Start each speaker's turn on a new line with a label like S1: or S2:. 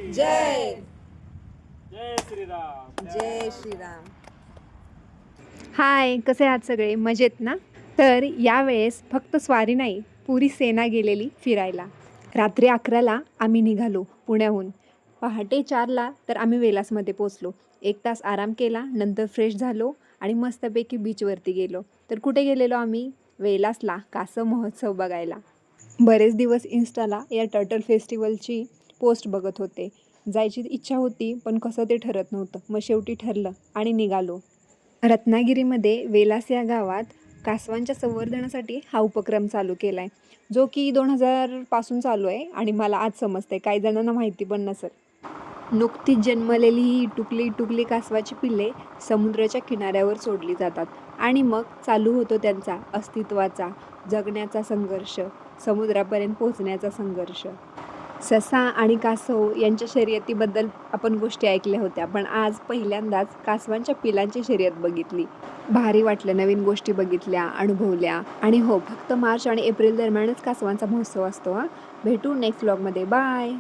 S1: जय
S2: जय श्रीराम.
S1: जय श्रीराम.
S3: हाय, कसे आहात सगळे? मजेत ना? तर यावेळेस फक्त स्वारी नाही, पुरी सेना गेलेली फिरायला. रात्री 11ला आम्ही निघालो पुण्याहून. पहाटे 4ला तर आम्ही वेलासमध्ये पोचलो. 1 तास आराम केला, नंतर फ्रेश झालो आणि मस्तपैकी बीचवरती गेलो. तर कुठे गेलेलो आम्ही? वेलासला कासव महोत्सव बघायला. बरेच दिवस इन्स्टाला या टर्टल फेस्टिवलची पोस्ट बघत होते. जायची इच्छा होती, पण कसं ते ठरत नव्हतं. मग शेवटी ठरलं आणि निघालो. रत्नागिरीमध्ये वेलास या गावात कासवांच्या संवर्धनासाठी हा उपक्रम चालू केला आहे, जो की 2000 पासून चालू आहे आणि मला आज समजते, काही जणांना माहिती पण नसेल. नुकतीच जन्मलेली ही इटुकली कासवाची पिल्ले समुद्राच्या किनाऱ्यावर सोडली जातात आणि मग चालू होतो त्यांचा अस्तित्वाचा, जगण्याचा संघर्ष, समुद्रापर्यंत पोहोचण्याचा संघर्ष. ससा आणि कासव यांच्या शर्यतीबद्दल आपण गोष्टी ऐकल्या होत्या, पण आज पहिल्यांदाच कासवांच्या पिलांची शर्यत बघितली. भारी वाटलं, नवीन गोष्टी बघितल्या, अनुभवल्या. आणि हो, फक्त मार्च आणि एप्रिल दरम्यानच कासवांचा महोत्सव असतो. भेटू नेक्स्ट व्लॉगमध्ये. बाय.